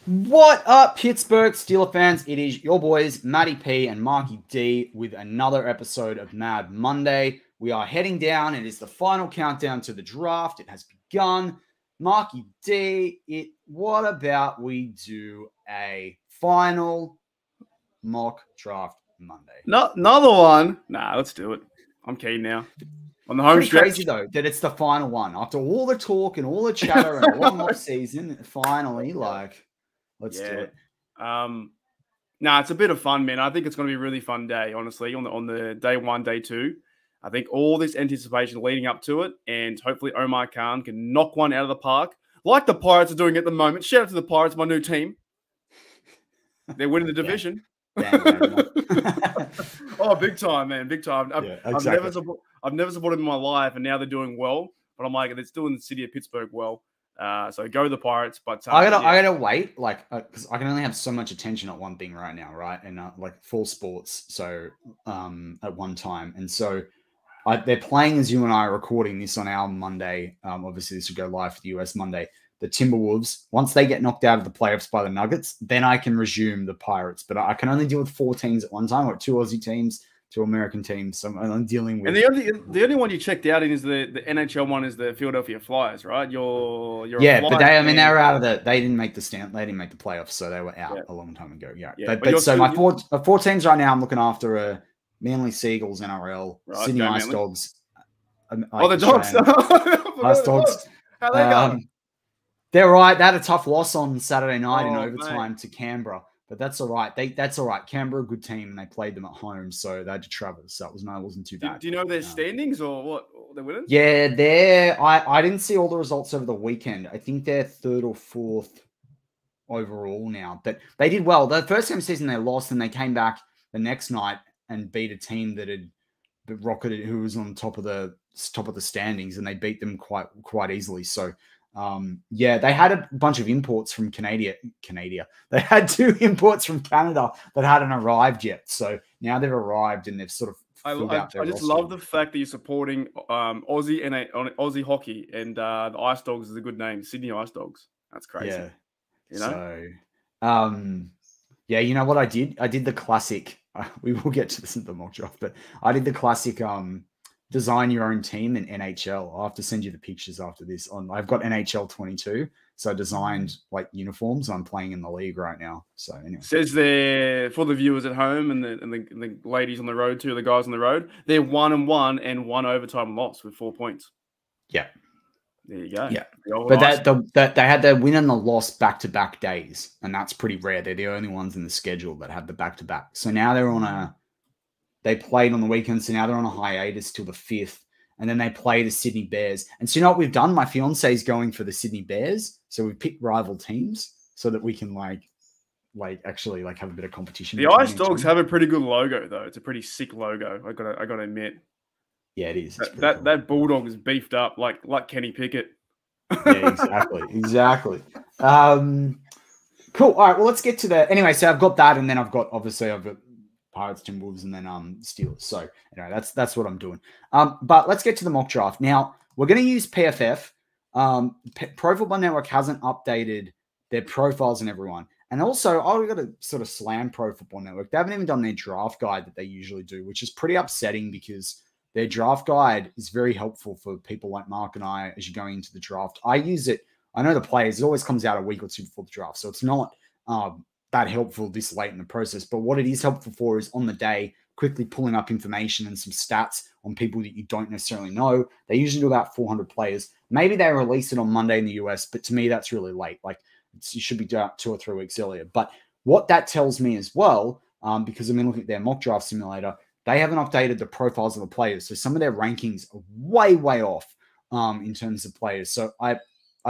What up, Pittsburgh Steelers fans? It is your boys, Matty P and Marky D, with another episode of Mad Monday. We are heading down. It is the final countdown to the draft. It has begun. Marky D, what about we do a final mock draft Monday? Another one? Nah, let's do it. I'm keen now. On the home Pretty stretch. crazy, though, that it's the final one. After all the talk and all the chatter and a long off season, finally, let's do it. It's a bit of fun, man. I think it's going to be a really fun day, honestly, on the day one, day two. I think all this anticipation leading up to it, and hopefully Omar Khan can knock one out of the park, like the Pirates are doing at the moment. Shout out to the Pirates, my new team. They're winning the division. Oh, big time, man. Big time. I've never supported them in my life, and now they're doing well. But I'm like, they're still in the city of Pittsburgh well. So go the Pirates. But I gotta wait, because I can only have so much attention at one thing right now, right? And full sports. So at one time, and so they're playing as you and I are recording this on our Monday. Obviously, this will go live for the US Monday. The Timberwolves, once they get knocked out of the playoffs by the Nuggets, then I can resume the Pirates. But I can only deal with 4 teams at one time, or 2 Aussie teams, 2 American teams. So I'm dealing with. And the only one you checked out in is the NHL one is the Philadelphia Flyers, right? You're but they're out of they didn't make the they didn't make the playoffs, so they were out a long time ago. But so my 4 teams right now I'm looking after are Manly Seagulls, NRL, Sydney Ice Dogs. The Dogs. Ice Dogs. How they going? They're right. They had a tough loss on Saturday night in overtime to Canberra, but that's all right. That's all right. Canberra, a good team, and they played them at home, so they had to travel. So it wasn't too bad. Do you know their standings or what they're winning? Yeah, I didn't see all the results over the weekend. I think they're 3rd or 4th overall now, but they did well. The first game of the season they lost, and they came back the next night and beat a team that had rocketed, who was on top of the standings, and they beat them quite easily. So. They had a bunch of imports from Canada. They had 2 imports from Canada that hadn't arrived yet. So now they've arrived and they've sort of filled out their roster. Love the fact that you're supporting Aussie and Aussie hockey, and the Ice Dogs is a good name, Sydney Ice Dogs. That's crazy. Yeah. You know? So, you know what I did? I did the classic. We will get to this in the mock draft, but I did the classic. Design your own team in NHL. I'll have to send you the pictures after this. I've got NHL 22, so I designed uniforms. I'm playing in the league right now. So anyway, says there for the viewers at home and the ladies on the road too, the guys on the road, they're 1-1 and 1 overtime loss with 4 points. Yeah, there you go. Yeah, but they had their win and the loss back-to-back days, and that's pretty rare. They're the only ones in the schedule that have the back-to-back. So now they're on They played on the weekend, so now they're on a hiatus till the 5th, and then they play the Sydney Bears. And so you know what we've done? My fiance is going for the Sydney Bears, so we picked rival teams so that we can actually have a bit of competition. The Ice Dogs have a pretty good logo, though. It's a pretty sick logo. I gotta admit. Yeah, it is. That Bulldog is beefed up like Kenny Pickett. Yeah, exactly. Cool. All right. Well, let's get to anyway. So I've got that, and then I've got Pirates, Timberwolves, and then Steelers. So anyway, that's what I'm doing. But let's get to the mock draft. Now, we're going to use PFF. Pro Football Network hasn't updated their profiles and everyone. And also, I've got to sort of slam Pro Football Network. They haven't even done their draft guide that they usually do, which is pretty upsetting because their draft guide is very helpful for people like Mark and I as you're going into the draft. I use it. I know the players. It always comes out a week or 2 before the draft. So it's not that helpful this late in the process. But what it is helpful for is on the day, quickly pulling up information and some stats on people that you don't necessarily know. They usually do about 400 players. Maybe they release it on Monday in the US, but to me, that's really late. You should be doing 2 or 3 weeks earlier. But what that tells me as well, because I'm looking at their mock draft simulator, they haven't updated the profiles of the players. So some of their rankings are way, way off in terms of players. So I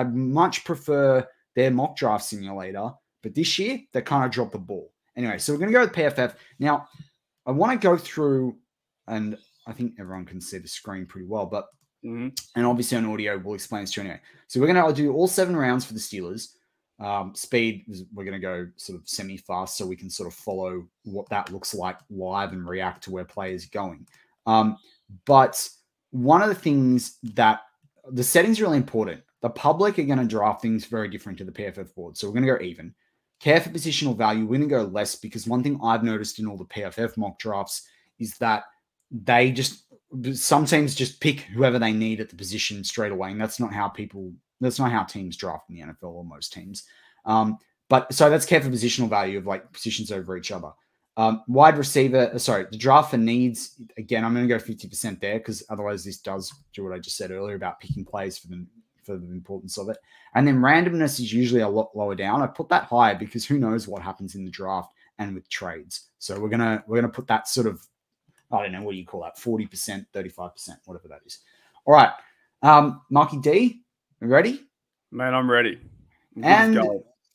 much prefer their mock draft simulator. But this year, they kind of dropped the ball. Anyway, so we're going to go with PFF. Now, I want to go through, and I think everyone can see the screen pretty well, but and obviously on audio, we'll explain this to you anyway. So we're going to do all 7 rounds for the Steelers. Speed, we're going to go sort of semi-fast so we can sort of follow what that looks like live and react to where players are going. But one of the things that the setting's really important. The public are going to draft things very different to the PFF board. So we're going to go even. care for positional value. We're going to go less because one thing I've noticed in all the PFF mock drafts is that some teams just pick whoever they need at the position straight away. And that's not how teams draft in the NFL or most teams. But so that's care for positional value of like positions over each other. Wide receiver, the draft for needs. Again, I'm going to go 50% there because otherwise this does do what I just said earlier about picking plays for the importance of it. And then randomness is usually a lot lower down. I put that higher because who knows what happens in the draft and with trades. So we're gonna put that sort of, I don't know, what do you call that? 40%, 35%, whatever that is. All right. Marky D, you ready? Man, I'm ready. And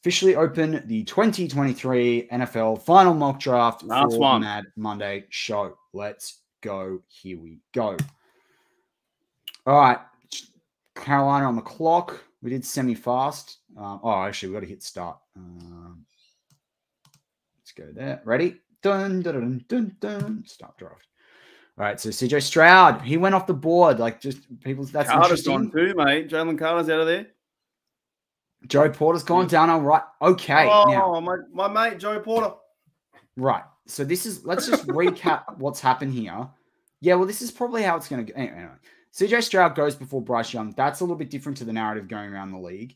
officially open the 2023 NFL final mock draft for Mad Monday show. Let's go. Here we go. All right. Carolina on the clock. We did semi-fast. Actually, we got to hit start. Let's go there. Ready? Dun, dun, dun, dun, dun. Start draft. All right, so CJ Stroud, he went off the board. Like, just people, that's Carter's interesting. Gone too, mate. Jalen Carter's out of there. Joey Porter's gone down. All right. Okay. Oh, now, my mate, Joey Porter. Right. So let's just recap what's happened here. Yeah, well, this is probably how it's going to go. Anyway. CJ Stroud goes before Bryce Young. That's a little bit different to the narrative going around the league.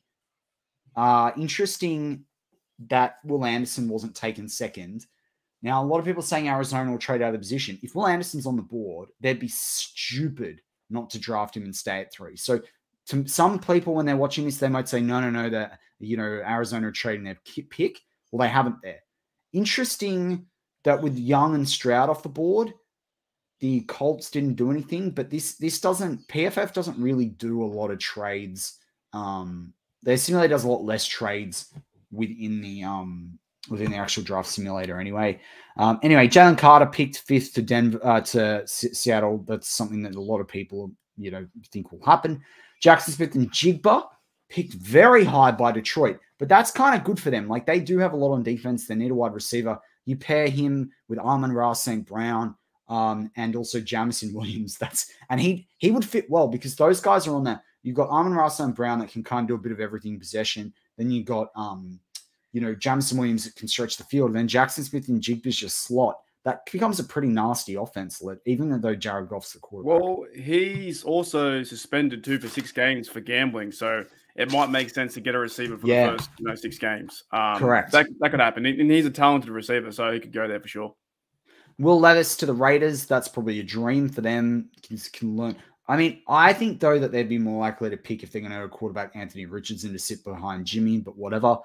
Interesting that Will Anderson wasn't taken second. Now, a lot of people saying Arizona will trade out of the position. If Will Anderson's on the board, they'd be stupid not to draft him and stay at 3. So to some people, when they're watching this, they might say, no, that, Arizona are trading their pick. Well, they haven't there. Interesting that with Young and Stroud off the board, the Colts didn't do anything, but PFF doesn't really do a lot of trades. Their simulator does a lot less trades within the actual draft simulator anyway. Anyway, Jalen Carter picked 5th to Denver, to Seattle. That's something that a lot of people, think will happen. Jackson Smith and Jigba picked very high by Detroit, but that's kind of good for them. Like, they do have a lot on defense. They need a wide receiver. You pair him with Amon-Ra St. Brown, and also Jamison Williams. And he would fit well because those guys are on that. You've got Amon-Ra St. Brown that can kind of do a bit of everything in possession. Then you got Jamison Williams that can stretch the field. And then Jackson Smith and Jigba's just slot. That becomes a pretty nasty offense, even though Jared Goff's the quarterback. Well, he's also suspended 2 for 6 games for gambling, so it might make sense to get a receiver for the first 6 games. Correct. That could happen. And he's a talented receiver, so he could go there for sure. Will Levis to the Raiders. That's probably a dream for them. Can learn. I mean, I think, though, that they'd be more likely to pick if they're going to quarterback Anthony Richardson to sit behind Jimmy, but whatever.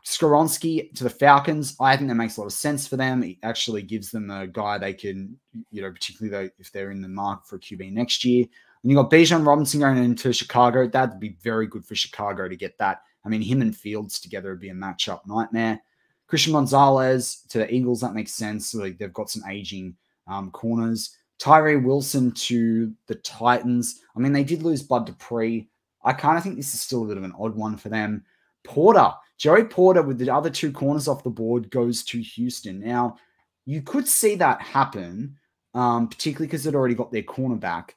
Skoronsky to the Falcons. I think that makes a lot of sense for them. It actually gives them a guy they can, particularly if they're in the market for a QB next year. And you got Bijan Robinson going into Chicago. That'd be very good for Chicago to get that. I mean, him and Fields together would be a matchup nightmare. Christian Gonzalez to the Eagles. That makes sense. So they've got some aging corners. Tyree Wilson to the Titans. I mean, they did lose Bud Dupree. I kind of think this is still a bit of an odd one for them. Joey Porter with the other 2 corners off the board goes to Houston. Now, you could see that happen, particularly because they'd already got their cornerback.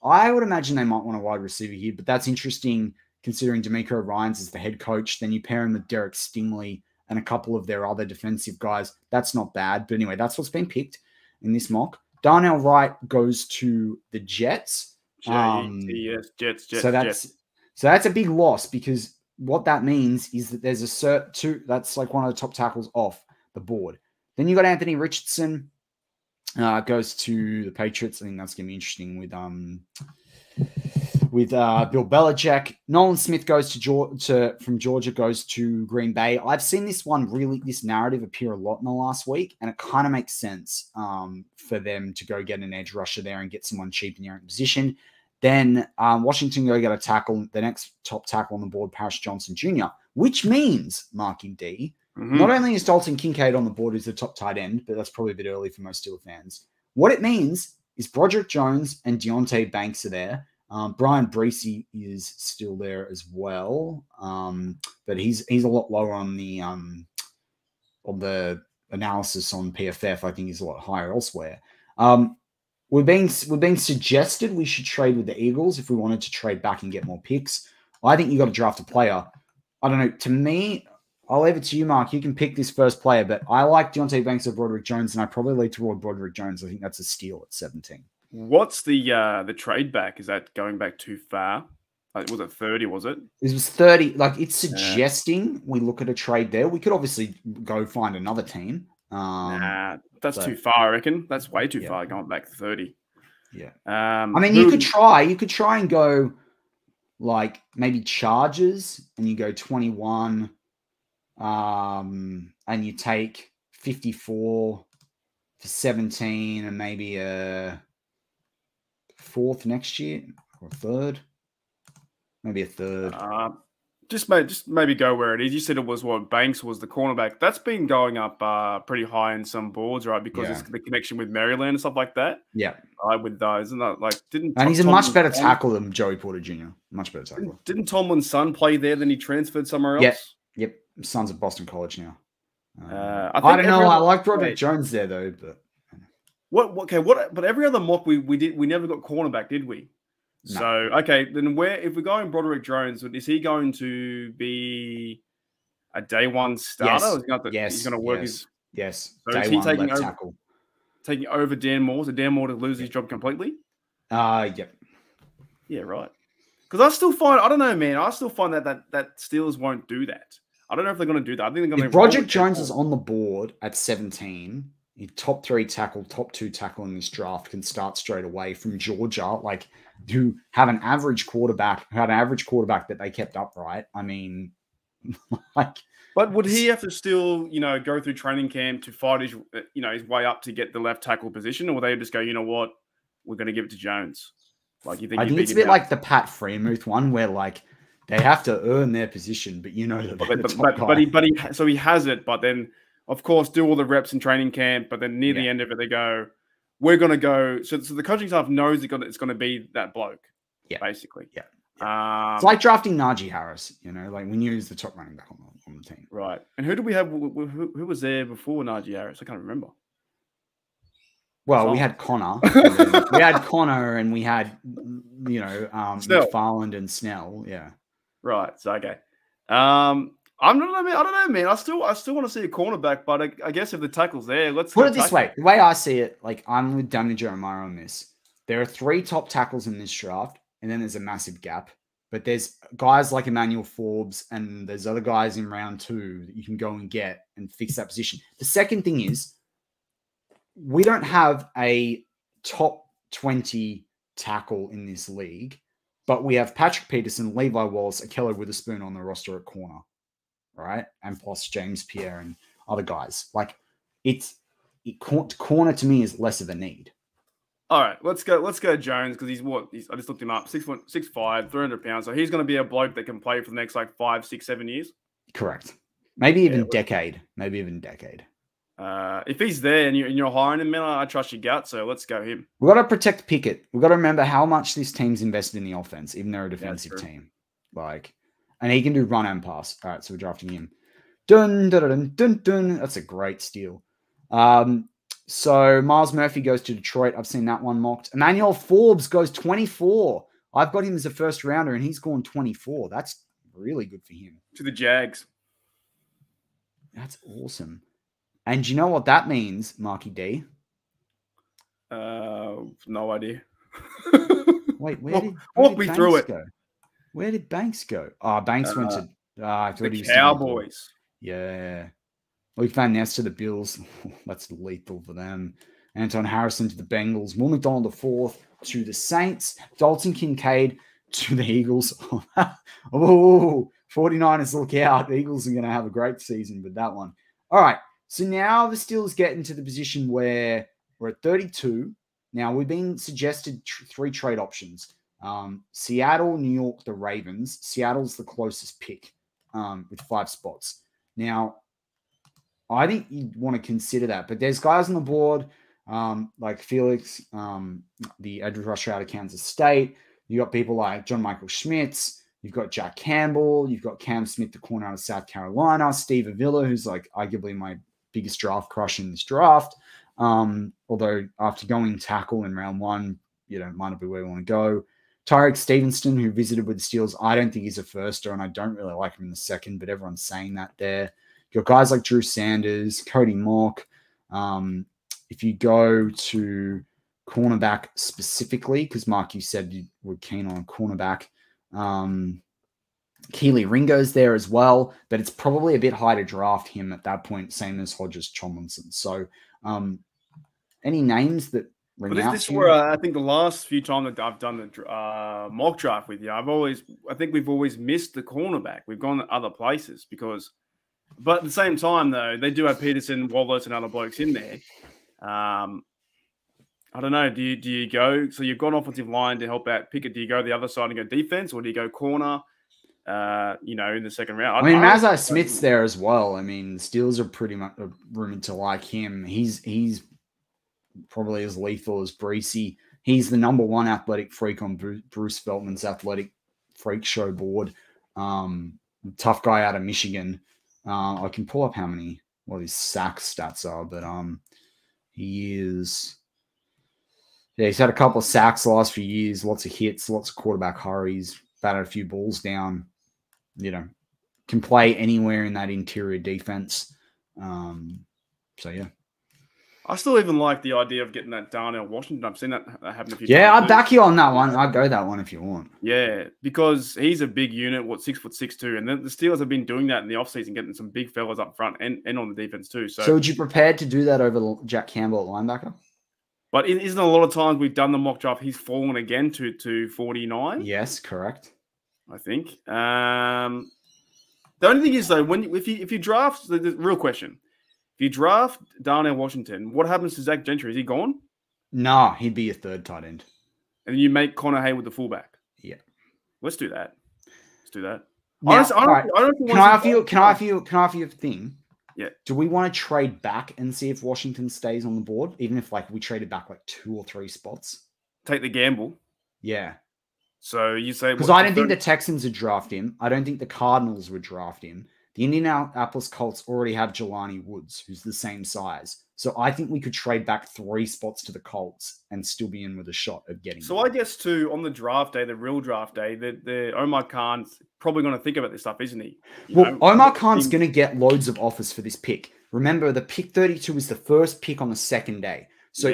I would imagine they might want a wide receiver here, but that's interesting considering D'Amico Ryans is the head coach. Then you pair him with Derek Stingley and a couple of their other defensive guys. That's not bad. But anyway, that's what's been picked in this mock. Darnell Wright goes to the Jets. Jets. So that's a big loss because what that means is that there's a cert 2. That's like one of the top tackles off the board. Then you got Anthony Richardson goes to the Patriots. I think that's going to be interesting with Bill Belichick. Nolan Smith goes from Georgia, goes to Green Bay. I've seen this narrative appear a lot in the last week, and it kind of makes sense for them to go get an edge rusher there and get someone cheap in your own position. Then Washington go get a tackle, the next top tackle on the board, Paris Johnson Jr., which means, Marky D, not only is Dalton Kincaid on the board, who's the top tight end, but that's probably a bit early for most Steelers fans. What it means is Broderick Jones and Deontay Banks are there. Brian Breesy is still there as well, but he's a lot lower on the analysis on PFF. I think he's a lot higher elsewhere. We're being suggested we should trade with the Eagles if we wanted to trade back and get more picks. I think you got to draft a player. I don't know. To me, I'll leave it to you, Mark. You can pick this first player, but I like Deontay Banks or Broderick Jones, and I probably lead toward Broderick Jones. I think that's a steal at 17. What's the trade back? Is that going back too far? Was it 30? Was it? This was 30. Like, it's suggesting we look at a trade there. We could obviously go find another team. Nah, that's too far, I reckon. That's way too far going back 30. Yeah. I mean, you could try and go like maybe Chargers and you go 21 and you take 54 for 17 and maybe a fourth next year or a third. Maybe a third. Just maybe go where it is. You said it was what Banks was the cornerback. That's been going up pretty high in some boards, right? Because it's the connection with Maryland and stuff like that. Yeah, with those and that, like and he's a much better tackle than Joey Porter Jr. Much better tackle. Didn't Tomlin's son play there? Then he transferred somewhere else. Yep. His son's at Boston College now. I don't know. I like Broderick Jones there though, but But every other mock we never got cornerback, did we? No. So, okay, then if we're going Broderick Jones, is he going to be a day one starter? Yes. He's going to work his... Yes. So is he taking over Dan Moore? So Dan Moore to lose his job completely? Yep. Yeah, right. Because I don't know, man. I still find that Steelers won't do that. I don't know if they're going to do that. I think they're going to... If Broderick Jones is on the board at 17... Your top 3 tackle, top 2 tackle in this draft can start straight away from Georgia, like who have an average quarterback, that they kept upright. I mean, like, but would he have to still, go through training camp to fight his way up to get the left tackle position, or will they just go, you know what, we're going to give it to Jones? Like, you think? I think it's a bit like the Pat Freiermuth one, where like they have to earn their position, but so he has it, but then. Of course, do all the reps in training camp, but then near the end of it, they go, we're going to go. So the coaching staff knows it's going to be that bloke, basically. Yeah. It's like drafting Najee Harris, like when you use the top running back on the team. Right. And who did we have? Who was there before Najee Harris? I can't remember. Well, we had Connor. And we had, McFarland and Snell. Yeah. Right. So, okay. I don't know, man. I still want to see a cornerback, but I guess if the tackle's there, let's put it this way. The way I see it, like I'm with Danny Jeremiah on this. There are 3 top tackles in this draft, and then there's a massive gap. But there's guys like Emmanuel Forbes, and there's other guys in round 2 that you can go and get and fix that position. The second thing is, we don't have a top 20 tackle in this league, but we have Patrick Peterson, Levi Wallace, Akello Witherspoon on the roster at corner. Right, and plus James Pierre and other guys. Like, corner to me is less of a need. All right, let's go Jones, because I just looked him up, 6'5", 300 pounds. So he's going to be a bloke that can play for the next 5, 6, 7 years. Correct. Maybe even decade. If he's there and you're hiring him, man, I trust your gut. So let's go him. We've got to protect Pickett. We've got to remember how much this team's invested in the offense, even though they're a defensive team. And he can do run and pass. All right, so we're drafting him. Dun, dun, dun, dun, dun. That's a great steal. So Miles Murphy goes to Detroit. I've seen that one mocked. Emmanuel Forbes goes 24. I've got him as a first rounder, and he's gone 24. That's really good for him. To the Jags. That's awesome. And you know what that means, Marky D? No idea. Wait, walk me through it. Go? Where did Banks go? Oh, Banks went to the Cowboys. Yeah. Luke Van Ness to the Bills. That's lethal for them. Anton Harrison to the Bengals. Will McDonald the 4th to the Saints. Dalton Kincaid to the Eagles. 49ers, look out. The Eagles are going to have a great season with that one. All right. So now the Steelers get into the position where we're at 32. Now, we've been suggested 3 trade options. Seattle, New York, the Ravens. Seattle's the closest pick with 5 spots. Now, I think you'd want to consider that. But there's guys on the board like Felix, the edge rusher out of Kansas State. You got people like John Michael Schmitz. You've got Jack Campbell. You've got Cam Smith, the corner out of South Carolina. Steve Avila, who's like arguably my biggest draft crush in this draft. Although after going tackle in round 1, might not be where we want to go. Tyreek Stevenson, who visited with the Steelers, I don't think he's a firster, and I don't really like him in the second, but everyone's saying that there. You've got guys like Drew Sanders, Cody Mock. If you go to cornerback specifically, because Mark, you said you were keen on a cornerback. Keely Ringo's there as well, but it's probably a bit high to draft him at that point, same as Hodges Tomlinson. So any names that ring out this to is where I think the last few times that I've done the mock draft with you, I think we've always missed the cornerback. We've gone to other places but at the same time, though, they do have Peterson, Wallace, and other blokes in there. I don't know. Do you go? So you've got offensive line to help out pick it. Do you go the other side and go defense, or do you go corner? In the second round. I mean, Mazai Smith's there as well. I mean, the Steelers are pretty much rumored to like him. He's probably as lethal as Breesy. He's the number one athletic freak on Bruce Feldman's athletic freak show board. Tough guy out of Michigan. I can pull up what his sack stats are, but he's had a couple of sacks the last few years, lots of hits, lots of quarterback hurries, batted a few balls down, can play anywhere in that interior defense. So yeah. I still even like the idea of getting that Darnell Washington. I've seen that happen a few times. Yeah, I'd back you on that one. I'd go that one if you want. Yeah, because he's a big unit, 6'6", and the Steelers have been doing that in the offseason, getting some big fellas up front and on the defense too. So would you prepared to do that over Jack Campbell at linebacker? But isn't a lot of times we've done the mock draft, he's fallen again to 49? Yes, correct. I think. The only thing is, though, if you draft, the real question, if you draft Darnell Washington, what happens to Zach Gentry? Is he gone? No, he'd be a third tight end. And you make Connor Haywood the fullback? Yeah. Let's do that. Now, Honestly, I don't think can I offer you a thing? Yeah. Do we want to trade back and see if Washington stays on the board, even if we traded back 2 or 3 spots? Take the gamble. Yeah. So you say because I don't think the Texans would draft him. I don't think the Cardinals would draft him. The Indianapolis Colts already have Jelani Woods, who's the same size. So I think we could trade back 3 spots to the Colts and still be in with a shot of getting. So him. I guess on the draft day, the real draft day, the Omar Khan's probably going to think about this stuff, isn't he? Omar Khan's going to get loads of offers for this pick. Remember, the pick 32 is the first pick on the second day. So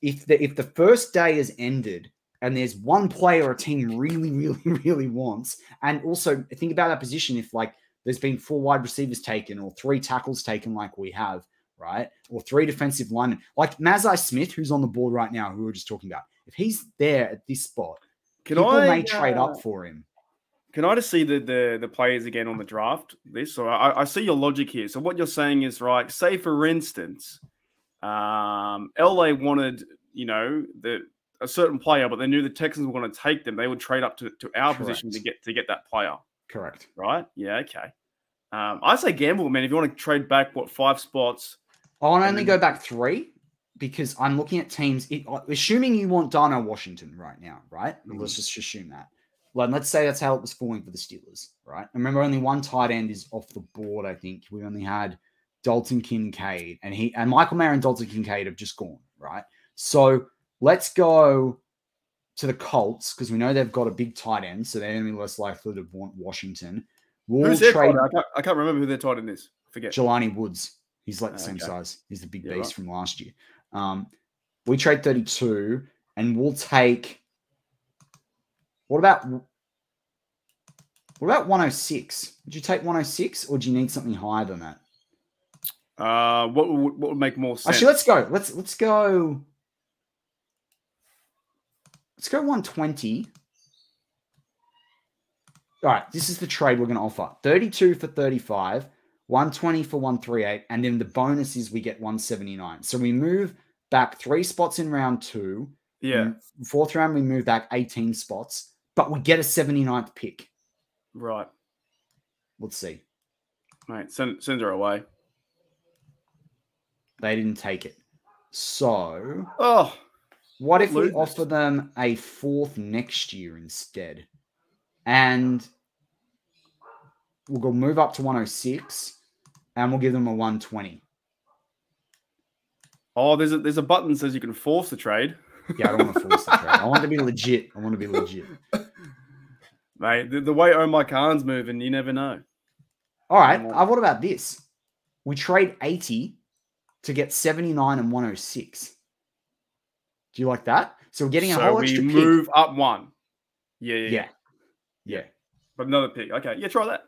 if the first day has ended and there's one player a team really, really, really wants, and also think about that position if there's been 4 wide receivers taken or 3 tackles taken like we have, right? Or 3 defensive linemen. Like Mazai Smith, who's on the board right now, who we were just talking about. If he's there at this spot, people may trade up for him. Can I just see the players again on the draft list? So I see your logic here. So what you're saying is, right, say for instance, LA wanted, a certain player, but they knew the Texans were going to take them. They would trade up to our position to get that player. Correct. Right? Yeah, okay. I say gamble, man. If you want to trade back, 5 spots? I want to only go back 3 because I'm looking at teams. Assuming you want Darnell Washington right now, right? Mm-hmm. Let's just assume that. Let's say that's how it was falling for the Steelers, right? Remember, only one tight end is off the board, I think. We only had Dalton Kincaid, and Michael Mayer and Dalton Kincaid have just gone, right? So let's go to the Colts because we know they've got a big tight end, so they're going to be less likely to want Washington. Who's their tight end? I can't remember who their tight end is. Forget. Jelani Woods. He's the same size. He's the big beast from last year. We trade 32, and we'll take. What about 106? Would you take 106, or do you need something higher than that? What would make more sense? Actually, let's go. Let's go. Let's go 120. All right, this is the trade we're going to offer. 32 for 35, 120 for 138, and then the bonus is we get 179. So we move back 3 spots in round 2. Yeah. 4th round, we move back 18 spots, but we get a 79th pick. Right. Let's see. Mate, send her away. They didn't take it. So, what if we offer them a 4th next year instead? And we'll go move up to 106 and we'll give them a 120. Oh, there's a button that says you can force the trade. Yeah, I don't want to force the trade. I want to be legit. Mate, the way Omar Khan's moving, you never know. All right. What about this? We trade 80 to get 79 and 106. Do you like that? So we're getting a whole extra pick. So we move up one. Yeah. But another pick. Okay, yeah, try that.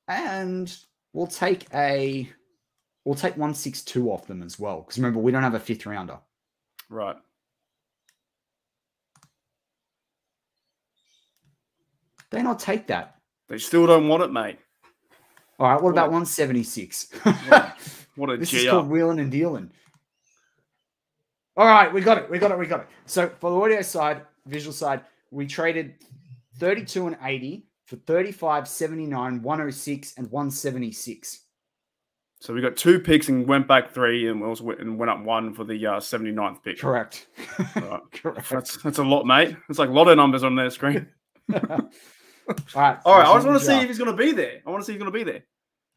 And we'll take 162 off them as well. Because remember, we don't have a 5th rounder. Right. They not take that. They still don't want it, mate. All right, what about 176? What a This G is called wheeling and dealing. All right, we got it. So for the audio side, visual side, we traded 32 and 80 for 35, 79, 106, and 176. So we got 2 picks and went back 3 and went up 1 for the 79th pick. Correct. Right. Correct. That's a lot, mate. It's like a lot of numbers on their screen. All right. I just want to see if he's going to be there.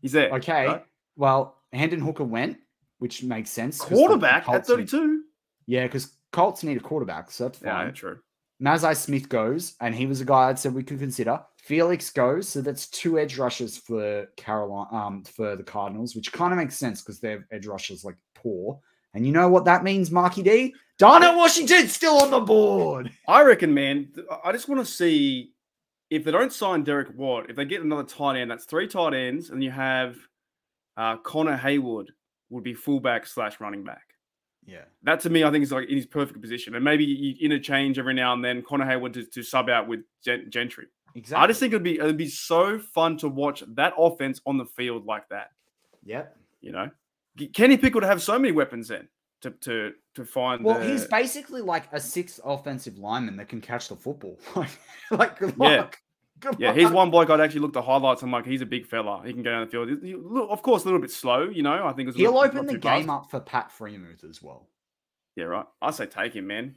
He's there. Okay. Right? Well, Hendon Hooker went, which makes sense. Quarterback at 32? Yeah, because Colts need a quarterback, so that's fine. Yeah, true. Mazai Smith goes, and he was a guy I'd said we could consider. Felix goes, so that's 2 edge rushers for for the Cardinals, which kind of makes sense because their edge rushers like poor. And you know what that means, Marky D? Darnell Washington's still on the board. I reckon, man. I just want to see if they don't sign Derek Watt, if they get another tight end, that's 3 tight ends, and you have Connor Haywood would be fullback / running back. Yeah. That to me, I think is like in his perfect position. And maybe you interchange every now and then Connor Haywood to sub out with Gentry. Exactly. I just think it'd be so fun to watch that offense on the field like that. Yep. You know, Kenny Pickett would have so many weapons then to find. Well, he's basically like a 6th offensive lineman that can catch the football. Like good luck. Yeah, he's one bloke I'd actually look at the highlights. I'm like, he's a big fella. He can go down the field. Of course, a little bit slow, you know. I think he'll open the game up for Pat Freiermuth as well. Yeah, right. I say take him, man.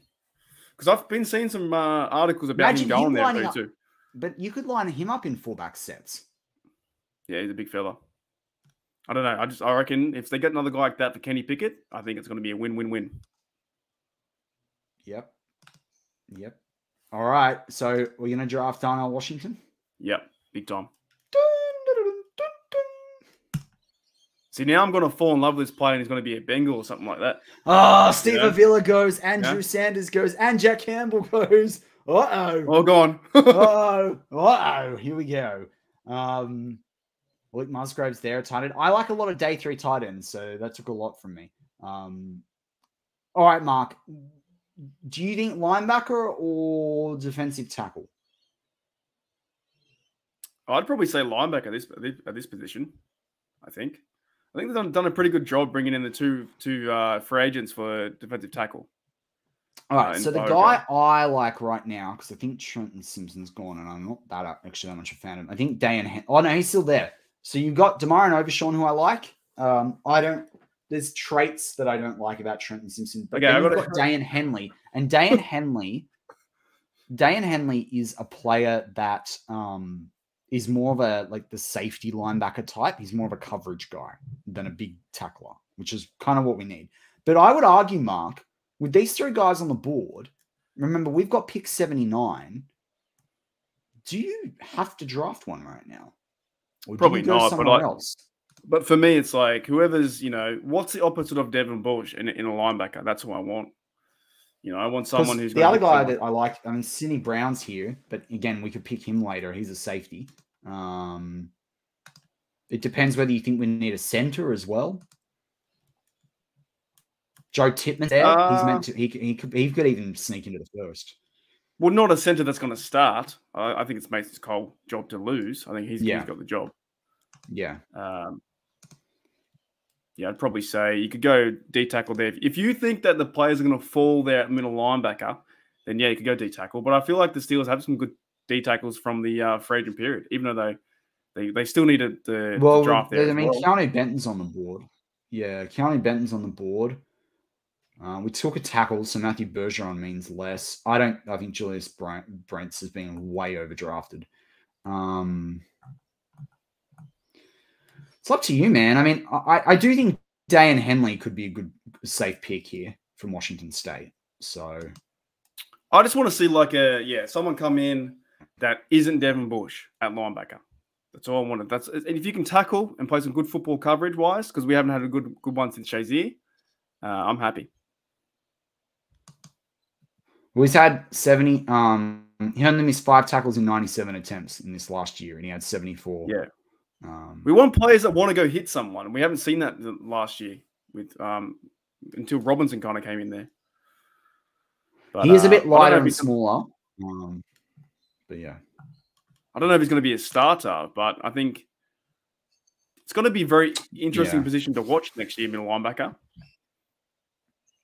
Because I've been seeing some articles about him going there too. But you could line him up in fullback sets. Yeah, he's a big fella. I don't know. I reckon if they get another guy like that for Kenny Pickett, I think it's going to be a win-win-win. Yep. All right. So we're going to draft Darnell Washington? Yep. Big time. See, now I'm going to fall in love with this player and he's going to be a Bengal or something like that. Oh, Steve Avila goes. Andrew Sanders goes. And Jack Campbell goes. Uh-oh. All gone. Uh-oh. Here we go. Luke Musgrave's there, tight end. I like a lot of day 3 tight ends, so that took a lot from me. All right, Mark. Do you think linebacker or defensive tackle? I'd probably say linebacker at this position. I think they've done a pretty good job bringing in the two free agents for defensive tackle. All right, so the guy I like right now, because I think Trenton Simpson's gone, and I'm not that much a fan of him. I think no, he's still there. So you've got Demarin Overshawn, who I like. There's traits that I don't like about Trenton Simpson. But then you've got Dayan Henley. And Dayan Henley is a player that is more of the safety linebacker type. He's more of a coverage guy than a big tackler, which is kind of what we need. But I would argue, Mark, with these 3 guys on the board, remember, we've got pick 79. Do you have to draft one right now? Or probably not, else? But for me, it's like whoever's, what's the opposite of Devin Bush in a linebacker? That's who I want. I want someone who's the other guy that I like. I mean, Sidney Brown's here, but again, we could pick him later. He's a safety. It depends whether you think we need a center as well. Joe Tippman's there. He's meant to. He could even sneak into the first. Well, not a center that's going to start. I think it's Mason Cole's job to lose. I think he's got the job. Yeah. I'd probably say you could go D-tackle there. If you think that the players are going to fall there at middle linebacker, then you could go D-tackle. But I feel like the Steelers have some good D-tackles from the free agent period, even though they still need to draft there. Keanu Benton's on the board. Yeah, Keanu Benton's on the board. We took a tackle, so Matthew Bergeron means less. I think Julius Brents has been way overdrafted. It's up to you, man. I mean, I do think Dayan Henley could be a good safe pick here from Washington State. So I just want to see someone come in that isn't Devin Bush at linebacker. That's all I wanted. And if you can tackle and play some good football coverage wise, because we haven't had a good one since Shazier, I'm happy. He's had 70. He only missed 5 tackles in 97 attempts in this last year, and he had 74. Yeah. We want players that want to go hit someone, and we haven't seen that last year with until Robinson kind of came in there. But, he is a bit lighter and smaller. But yeah. I don't know if he's going to be a starter, but I think it's going to be a very interesting position to watch next year, middle linebacker.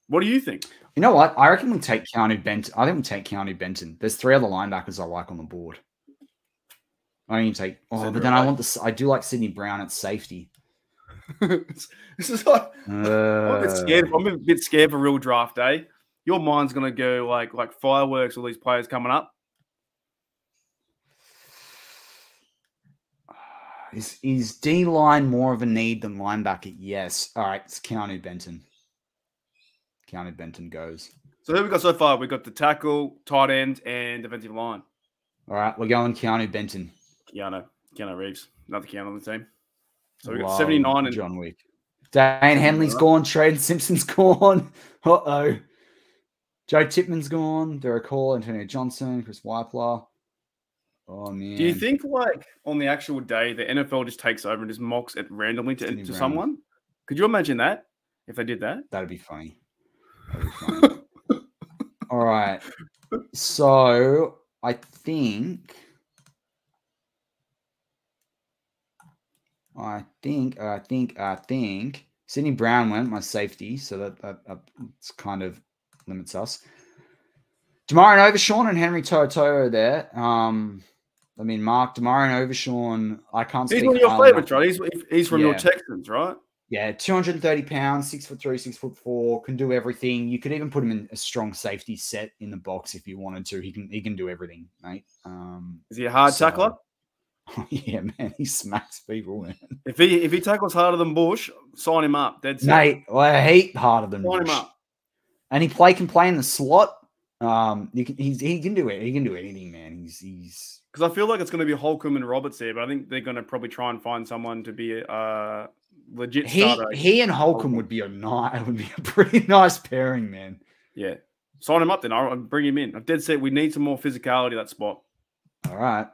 What do you think? You know what? I reckon we take Keanu Benton. I think we take Keanu Benton. There's 3 other linebackers I like on the board. I think you take. Oh, but then I do like Sidney Brown at safety. This is like I'm a bit scared. I'm a bit scared for real draft day. Your mind's going to go like fireworks. All these players coming up. Is D-line more of a need than linebacker? Yes. All right, it's Keanu Benton. Keanu Benton goes. So who we got so far? We got the tackle, tight end, and defensive line. All right, we're going Keanu Benton. Keanu Reeves. Another Keanu on the team. So we got 79 and John Wick. Dane Henley's gone. Trade Simpson's gone. Uh-oh. Joe Tipman's gone. Derek Hall, Antonio Johnson, Chris Weipler. Oh, man. Do you think, on the actual day, the NFL just takes over and just mocks it randomly to someone? Could you imagine that, if they did that? That'd be funny. All right. So, I think Sidney Brown went my safety, so that's kind of limits us. Demarion Overshawn and Henry To'oTo'o there. Mark, Demarion Overshawn, I can't speak. He's one of your favorites, right? He's from your Texans, right? Yeah, 230 pounds, 6'3", 6'4", can do everything. You could even put him in a strong safety set in the box if you wanted to. He can do everything, mate. Is he a hard tackler? Yeah, man, he smacks people, man. If he tackles harder than Bush, sign him up. That's mate, a heap harder than Bush. Sign him up. And he can play in the slot. He can do it. He can do anything, man. He's because I feel like it's going to be Holcomb and Roberts there, but I think they're going to probably try and find someone to be a legit starter. He and Holcomb would be a pretty nice pairing, man. Yeah, sign him up then. I'll bring him in. I'm dead set. We need some more physicality at that spot. All right.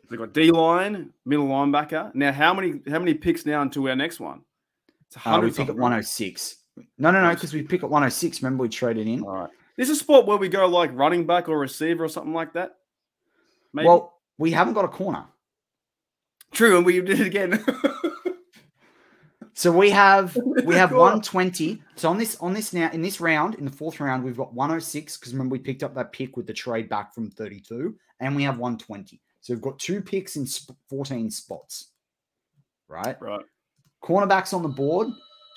We've got D-line, middle linebacker. Now, how many picks now until our next one? It's 100. We pick at 106. No, because we pick at 106. Remember, we traded in. All right. There's a spot where we go like running back or receiver or something like that. Maybe. Well, we haven't got a corner. True, and we did it again. So we have 120. So on this now in this round, in the 4th round, we've got 106 because remember we picked up that pick with the trade back from 32, and we have 120. So we've got 2 picks in 14 spots. Right. Cornerbacks on the board.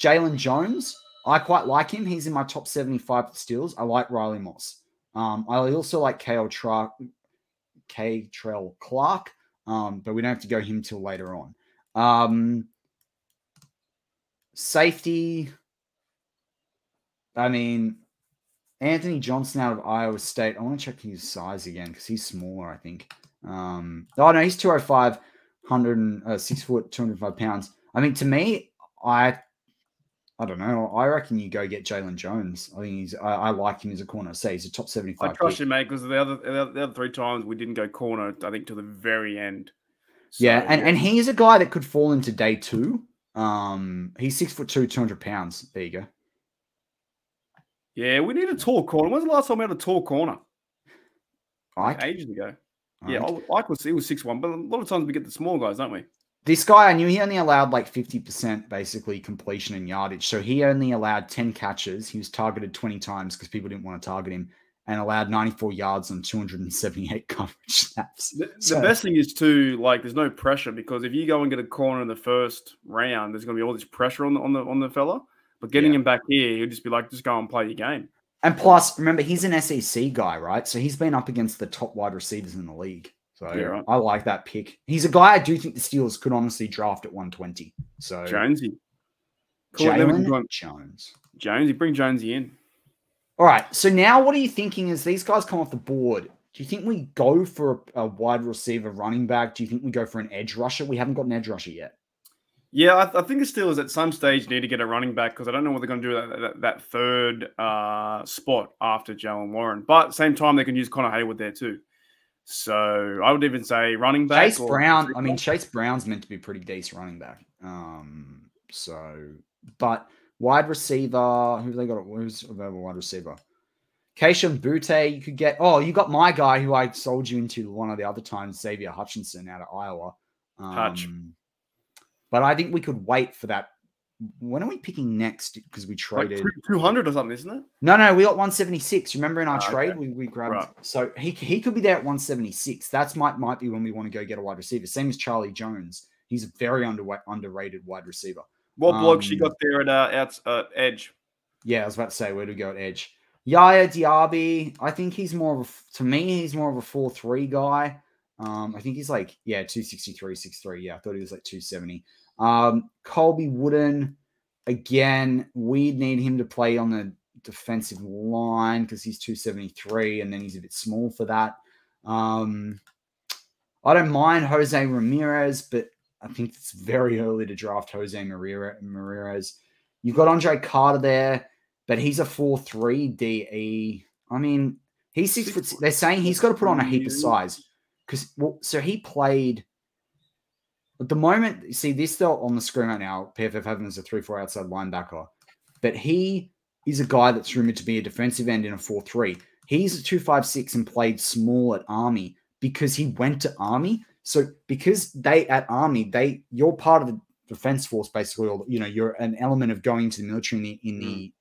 Jalen Jones. I quite like him. He's in my top 75 for Steelers. I like Riley Moss. I also like K. Trell Clark, but we don't have to go him till later on. Safety. Anthony Johnson out of Iowa State. I want to check his size again because he's smaller, I think. He's 205, 6 foot, 205 pounds. To me, I don't know. I reckon you go get Jalen Jones. I think I like him as a corner. Say he's a top 75. I trust you, mate, because the other 3 times we didn't go corner, I think, to the very end. So, and he is a guy that could fall into day 2. He's 6'2", 200 pounds. There you go. Yeah, we need a tall corner. When's the last time we had a tall corner? Ages ago. Yeah, Ike was 6'1", but a lot of times we get the small guys, don't we? This guy, I knew he only allowed 50% basically completion and yardage. So he only allowed 10 catches. He was targeted 20 times because people didn't want to target him and allowed 94 yards on 278 coverage snaps. The best thing is too, there's no pressure because if you go and get a corner in the first round, there's going to be all this pressure on the fella. But getting him back here, he'll just be just go and play your game. And plus, remember, he's an SEC guy, right? So he's been up against the top wide receivers in the league. So I like that pick. He's a guy I do think the Steelers could honestly draft at 120. So Jonesy. Jalen Jones. Jonesy, bring Jonesy in. All right. So now what are you thinking as these guys come off the board? Do you think we go for a wide receiver running back? Do you think we go for an edge rusher? We haven't got an edge rusher yet. Yeah, I think the Steelers at some stage need to get a running back because I don't know what they're going to do that third spot after Jalen Warren. But at the same time, they can use Connor Hayward there too. So I would even say running back. Chase Brown. I mean, Chase Brown's meant to be a pretty decent running back. But wide receiver, who have they got? Who's available wide receiver? Keishon Butte, you could get. Oh, you got my guy who I sold you into one of the other times, Xavier Hutchinson out of Iowa. But I think we could wait for that. When are we picking next? Because we traded like 200 or something, isn't it? No, we got 176. Remember in our trade, okay. we grabbed. Right. So he could be there at 176. That's might be when we want to go get a wide receiver. Same as Charlie Jones. He's a very underrated wide receiver. What bloke she got there at edge? Yeah, I was about to say, where do we go at edge? Yaya Diaby. I think he's more of a 4-3 guy. I think he's like 263, 6'3". Yeah, I thought he was like 270. Colby Wooden, again, we need him to play on the defensive line because he's 273 and then he's a bit small for that. I don't mind Jose Ramirez, but I think it's very early to draft Jose Ramirez. You've got Andre Carter there, but he's a 4'3 DE. I mean, he's 6 foot. They're saying he's got to put on a heap of size so he played. At the moment, you see this still on the screen right now, PFF having as a 3-4 outside linebacker, but he is a guy that's rumored to be a defensive end in a 4-3. He's a 256 and played small at Army because he went to Army. So because at Army, you're part of the defense force basically, or you're an element of going to the military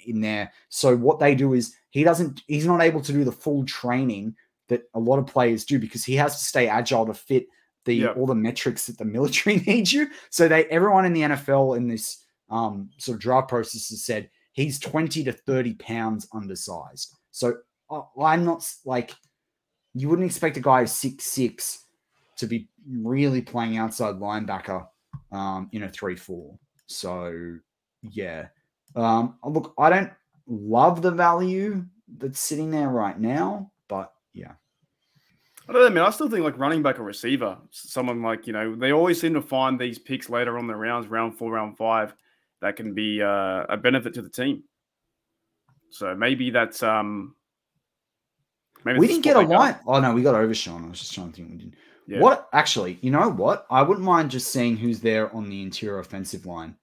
in there. So what they do is he's not able to do the full training that a lot of players do because he has to stay agile to fit all the metrics that the military needs you. So everyone in the NFL in this sort of draft process has said he's 20 to 30 pounds undersized. So I'm not like, you wouldn't expect a guy who's 6'6" to be really playing outside linebacker in a 3-4. So yeah. Look, I don't love the value that's sitting there right now, but yeah. I don't know, man. I still think like running back or receiver, someone like, they always seem to find these picks later on the rounds, round 4, round 5, that can be a benefit to the team. So maybe that's maybe we didn't get a line. Oh no, we got Overshawn. I was just trying to think we didn't. Yeah. What actually, you know what? I wouldn't mind just seeing who's there on the interior offensive line.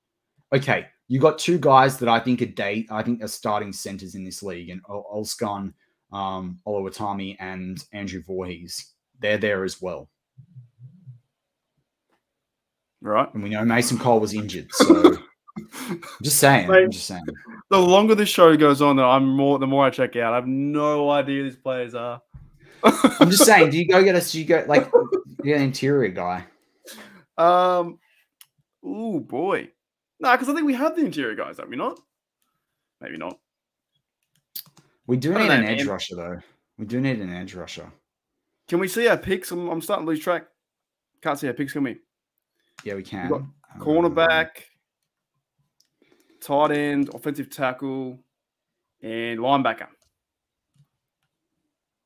Okay, you got two guys that I think are starting centers in this league, and Olskon, Oluwatimi, and Andrew Voorhees. They're there as well. Right. And we know Mason Cole was injured, so I'm just saying. Mate, I'm just saying. The longer this show goes on, the more I check out. I have no idea who these players are. I'm just saying, do you go like the interior guy? Oh boy. No, because I think we have the interior guys, don't we not? Maybe not. We do need an edge rusher, though. We do need an edge rusher. Can we see our picks? I'm starting to lose track. Can't see our picks, can we? Yeah, we can. We've got cornerback, tight end, offensive tackle, and linebacker.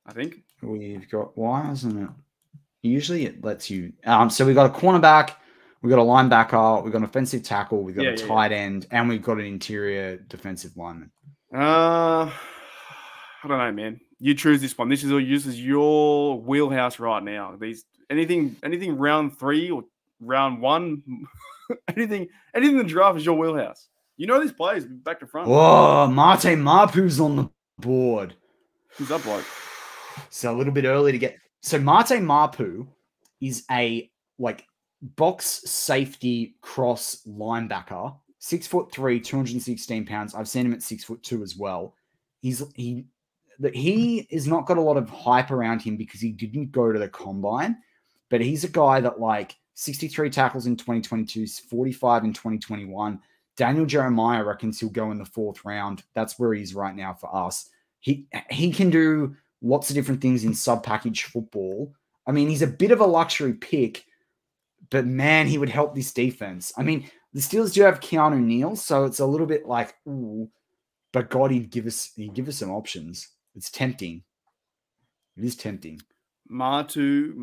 I think. We've got, why isn't it? Usually it lets you. So we've got a cornerback, we've got a linebacker, we've got an offensive tackle, we've got a tight end, and we've got an interior defensive lineman. I don't know, man. You choose this one. This is your wheelhouse right now. Anything round 3 or round 1, anything in the draft is your wheelhouse. You know these players back to front. Whoa, Mate Mapu's on the board. Who's that bloke? So a little bit early to get. So Mate Mapu is a box safety cross linebacker, 6'3", 216 pounds. I've seen him at 6'2" as well. He is not got a lot of hype around him because he didn't go to the combine, but he's a guy that 63 tackles in 2022, 45 in 2021. Daniel Jeremiah reckons he'll go in the 4th round. That's where he's right now for us. He can do lots of different things in sub-package football. I mean, he's a bit of a luxury pick, but man, he would help this defense. I mean, the Steelers do have Keanu Neal, so it's a little bit ooh. But God, he'd give us some options. It's tempting. It is tempting. Mapu.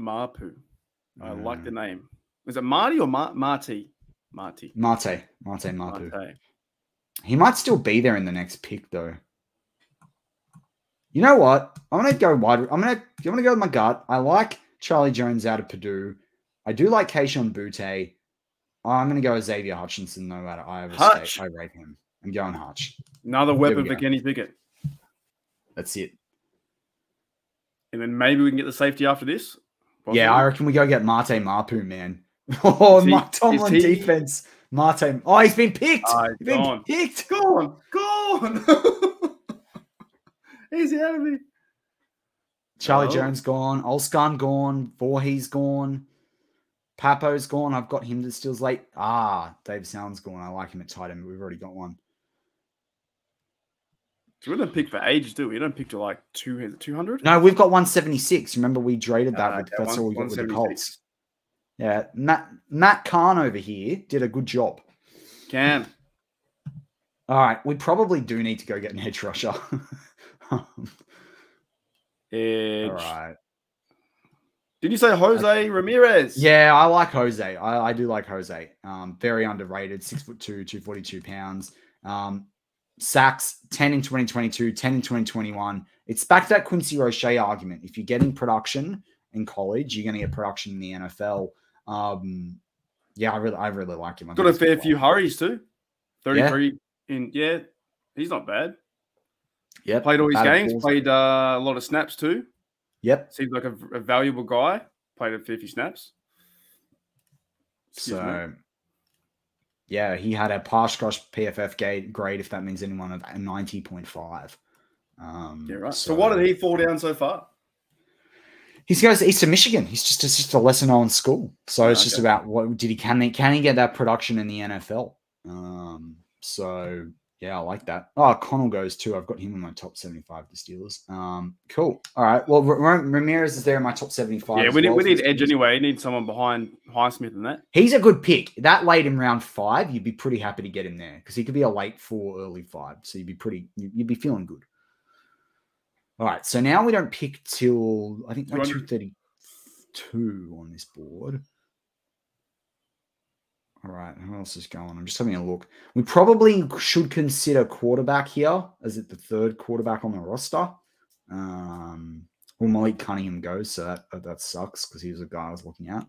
I like the name. Was it Marty or Marty? Marty. Mapu. He might still be there in the next pick, though. You know what? I'm gonna go wide. I'm gonna go with my gut. I like Charlie Jones out of Purdue. I do like Keishon Butte. I'm gonna go Xavier Hutchinson though out of Iowa State. I rate him. I'm going Hutch. Another weapon for Kenny Pickett. That's it. And then maybe we can get the safety after this. Possibly. Yeah, I reckon we go get Mate Mapu, man. Oh, Mike Tomlin defense. Mate. Oh, he's been picked. He's been picked. Gone. He's out of here. Charlie Jones gone. Olskan gone. Voorhees gone. Papo's gone. I've got him that steals late. Dave Sound's gone. I like him at tight end, but we've already got one. So we don't pick for ages, do we? We don't pick to like 200? No, we've got 176. Remember, we traded that. That's all we got with the Colts. Yeah, Matt Kahn over here did a good job. Can. All right, we probably do need to go get an edge rusher. Edge. All right. Did you say Jose Ramirez? Yeah, I like Jose. I do like Jose. Very underrated. 6'2", 242 pounds. Sacks 10 in 2022, 10 in 2021. It's back to that Quincy Roche argument. If you're getting production in college, you're going to get production in the NFL. Yeah, I really like him. Got a fair few hurries too. 33 he's not bad. Yeah, played all his games. Played a lot of snaps too. Yep, seems like a valuable guy. Played a 50 snaps. Yeah, he had a pass rush PFF grade, if that means anyone, of 90.5. Yeah, right. So why did he fall down so far? He goes to Eastern Michigan. It's just a lesser known school. So it's just about can he get that production in the NFL? So yeah, I like that. Oh, Connell goes too. I've got him in my top 75 to Steelers. Cool. All right. Well, Ramirez is there in my top 75. Yeah, we need edge anyway. We need someone behind Highsmith and that. He's a good pick. That late in round 5, you'd be pretty happy to get him there because he could be a late 4, early 5. So you'd be feeling good. All right. So now we don't pick till I think like 232 on this board. All right, who else is going? I'm just having a look. We probably should consider quarterback here as it the third quarterback on the roster. Well, Malik Cunningham goes, so that sucks because he was a guy I was looking at.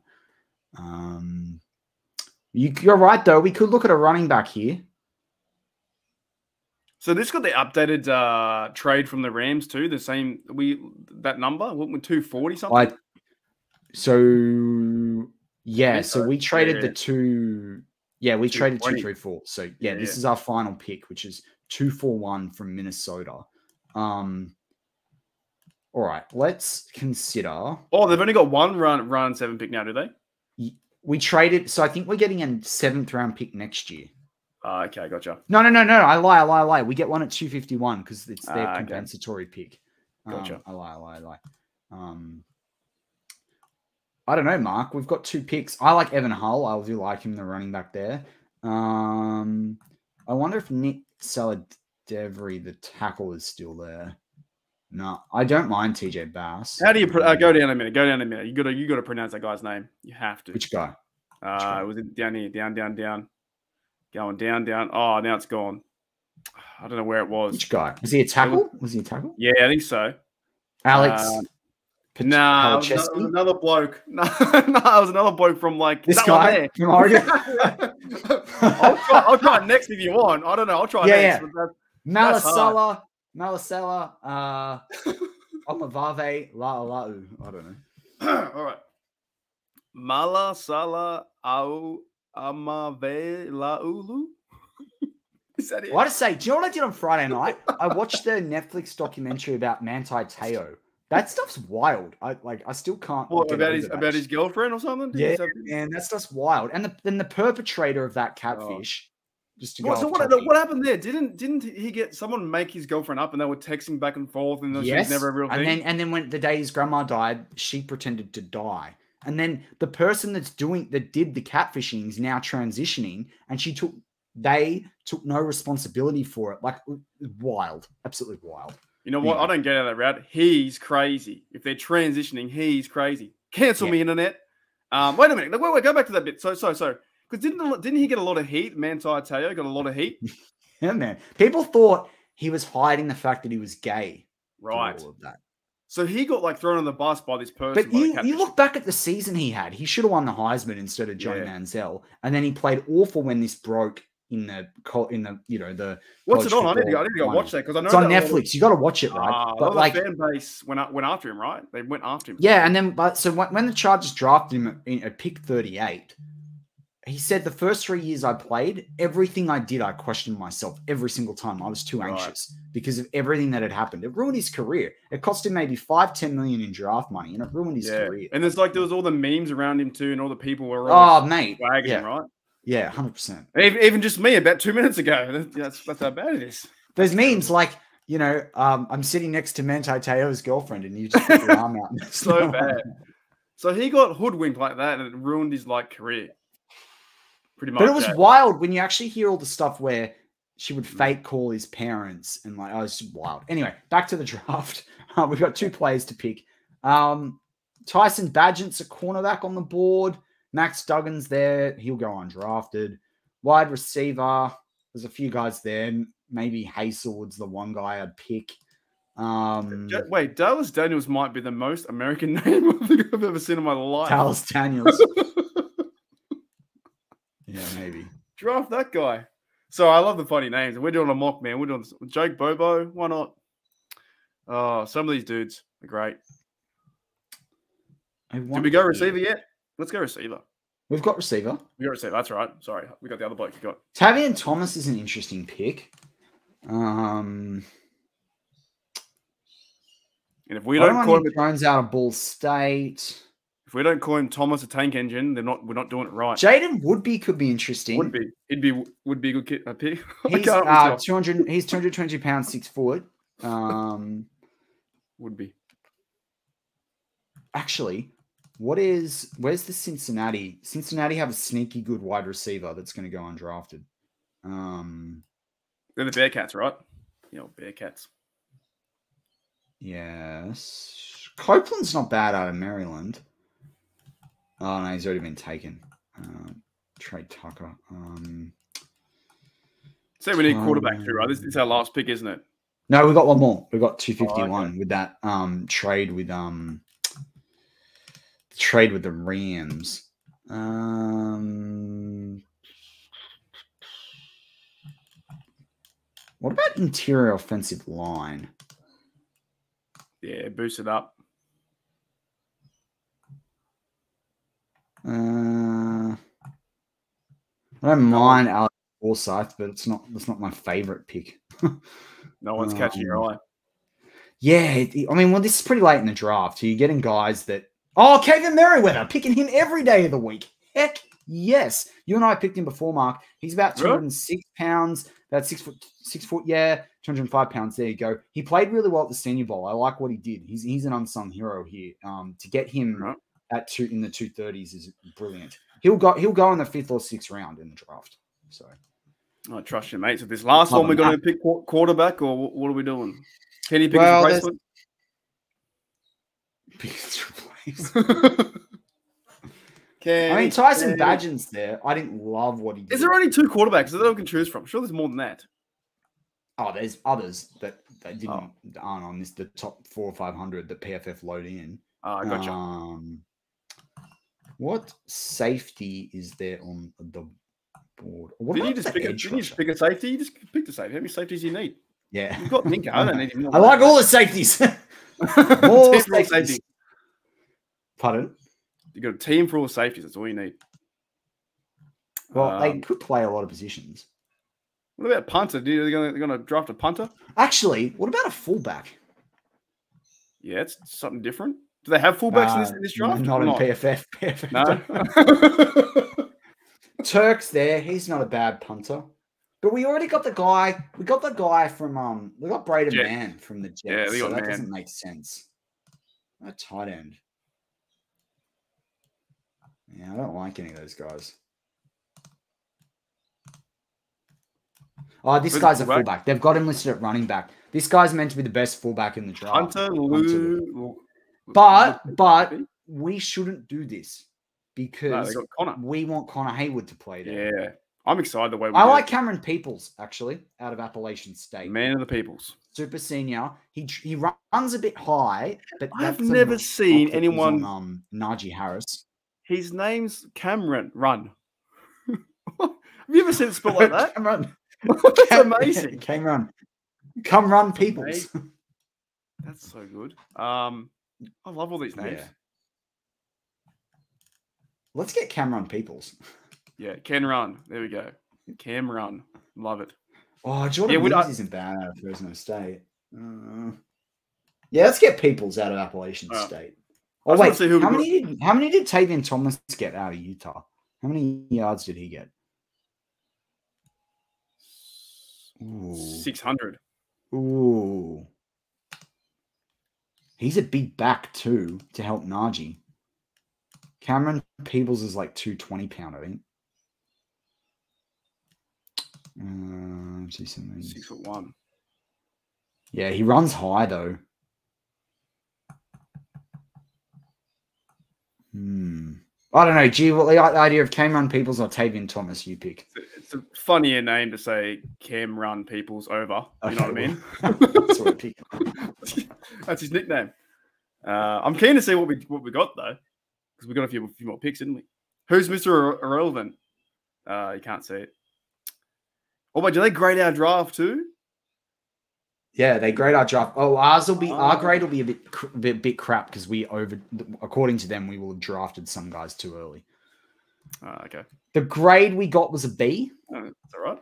You're right, though. We could look at a running back here. So this got the updated trade from the Rams too. The same that number, 240 something. So we traded the two. Yeah, we traded 234. So this is our final pick, which is 241 from Minnesota. All right, let's consider. Oh, they've only got one run 7 pick now, do they? We traded, so I think we're getting a 7th round pick next year. Okay, gotcha. No. I lie. We get one at 251 because it's their compensatory pick. Gotcha. I lie. I don't know, Mark. We've got 2 picks. I like Evan Hull. I do like him, the running back there. I wonder if Nick Saladevry, the tackle, is still there. No, I don't mind TJ Bass. How do you go down a minute? You got to pronounce that guy's name. You have to. Which guy? Was it down here? Down. Going down. Oh, now it's gone. I don't know where it was. Which guy? Was he a tackle? Yeah, I think so. Alex. It was another bloke. No, it was another bloke from like this guy from Oregon. I'll try it next if you want. I don't know. I'll try next. Yeah. Malasala, Omavave, La'u. I don't know. All right. Malasala Au Amave La'ulu. Is that it? Well, I just say, do you know what I did on Friday night? I watched the Netflix documentary about Manti Te'o. That stuff's wild. I still can't. What about his girlfriend or something? Man, that stuff's wild. And then the perpetrator of that catfish. Just to go. So what happened there? Didn't he get someone make his girlfriend up and they were texting back and forth and she was never a real thing? And then when the day his grandma died, she pretended to die. And then the person that did the catfishing is now transitioning, and she took they took no responsibility for it. Like, wild, absolutely wild. You know what? Anyway. I don't get out of that route. He's crazy. If they're transitioning, he's crazy. Cancel me, internet. Wait a minute. Wait, go back to that bit. So. Because didn't he get a lot of heat? Manti Te'o got a lot of heat. Yeah, man. People thought he was hiding the fact that he was gay. Right. All of that. So he got like thrown on the bus by this person. But you look back at the season he had. He should have won the Heisman instead of Johnny Manziel, and then he played awful when this broke in the the. What's it on? I need to go watch that because I know it's on Netflix. You got to watch it, right? But like the fan base went after him, right? They went after him. Yeah, and then so when the Chargers drafted him at pick 38. He said the first 3 years I played, everything I did, I questioned myself every single time. I was too anxious because of everything that had happened. It ruined his career. It cost him maybe $5-10 million in draft money, and it ruined his career. And there was all the memes around him too, and all the people were mate, wagging, right? Yeah, 100%. Even just me about 2 minutes ago. That's how bad it is. There's memes like, I'm sitting next to Manti Te'o's girlfriend, and you just put your arm out. So bad. So he got hoodwinked like that, and it ruined his career. Pretty much. But it was wild when you actually hear all the stuff where she would fake call his parents and it's just wild. Anyway, back to the draft. We've got 2 players to pick. Tyson Badgent's a cornerback on the board. Max Duggan's there. He'll go undrafted. Wide receiver. There's a few guys there. Maybe Hazelwood's the one guy I'd pick. Wait, Dallas Daniels might be the most American name I think I've ever seen in my life. Dallas Daniels. Yeah, maybe. Draft that guy. So I love the funny names. And we're doing a mock, man. We're doing Jake Bobo. Why not? Oh, some of these dudes are great. Did we go receiver yet? Let's go receiver. We've got receiver. We got receiver. That's right. Sorry. We got the other bloke you got. Tavian Thomas is an interesting pick. And if we don't call him Jones out of Ball State. If we don't call him Thomas a tank engine, we're not doing it right. Jaden Woodby could be interesting. Would be a good pick. He's 200. He's 220 pounds, 6 foot. Would be. Actually, where's the Cincinnati? Cincinnati have a sneaky good wide receiver that's going to go undrafted. They're the Bearcats, right? Bearcats. Yes. Copeland's not bad out of Maryland. Oh, no, he's already been taken. Trey Tucker. Say we need quarterback too, right? This is our last pick, isn't it? No, we've got one more. We've got 251 with that trade with the Rams. What about interior offensive line? Yeah, boost it up. I don't mind Alex Forsyth, but that's not my favorite pick. No one's catching your eye. Yeah, this is pretty late in the draft. So you're getting guys that Kevin Merriweather, picking him every day of the week. Heck yes. You and I picked him before, Mark. He's about 206 pounds, about 6 foot, 205 pounds. There you go. He played really well at the Senior Bowl. I like what he did. He's an unsung hero here. To get him in the 230s is brilliant. He'll go in the 5th or 6th round in the draft. So I trust you, mate. So this last one, we're going to pick quarterback, or what are we doing? Can he pick his replacement? Tyson Badgent's there. I didn't love what he did. Is there only 2 quarterbacks that we can choose from? Sure, there's more than that. Oh, there's others that aren't on the top 400 or 500 that PFF load in. I gotcha. What safety is there on the board? Did you just pick a safety? You just picked a safety. How many safeties do you need? Yeah. You've got Minka. I don't need him. I like all the safeties. More safeties. Pardon? You got a team for all safeties. That's all you need. Well, they could play a lot of positions. What about punter? They're going to draft a punter? Actually, what about a fullback? Yeah, it's something different. Do they have fullbacks in this draft? Not in PFF. No. Turk's there. He's not a bad punter. But we already got the guy. We got the guy from we got Braden Mann from the Jets. Yeah, so that doesn't make sense. A tight end. Yeah, I don't like any of those guys. Oh, this guy's a fullback. They've got him listed at running back. This guy's meant to be the best fullback in the draft. Hunter. But we shouldn't do this because we want Connor Hayward to play there. Yeah. I'm excited the way I like Cameron Peoples, actually, out of Appalachian State. Man of the Peoples. Super senior. He runs a bit high, but I've never seen anyone on Najee Harris. His name's Cameron Run. Have you ever seen it spelled like that? Cameron. That's amazing. Cameron. Come run Peoples. That's so good. I love all these names. Yeah. Let's get Cameron Peoples. Yeah, Ken Run. There we go. Cam Run. Love it. Oh, Jordan Williams isn't bad out of Fresno State. Yeah, let's get Peoples out of Appalachian State. Oh, wait. How many did Tavian Thomas get out of Utah? How many yards did he get? Ooh. 600. Ooh. He's a big back, too, to help Najee. Cameron Peoples is like 220 pound, I think. 6'1". Yeah, he runs high though. I don't know. Gee, what the idea of Cameron Peoples or Tavian Thomas you pick? It's a funnier name to say Cam Run Peoples over. You know what I mean? That's what I pick. That's his nickname. I'm keen to see what we got though, because we got a few more picks, didn't we? Who's Mr. Irrelevant? You can't see it. Oh, but do they grade our draft too? Yeah, they grade our draft. Oh, our grade will be a bit crap because according to them, we will have drafted some guys too early. Okay. The grade we got was a B. Oh, that's all right.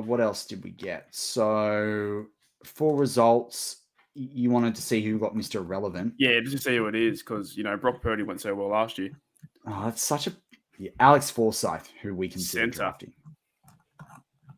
What else did we get? So for results, you wanted to see who got Mr. Irrelevant. Yeah, just to see who it is, because Brock Purdy went so well last year. Oh, that's such a Alex Forsyth, who we consider drafting.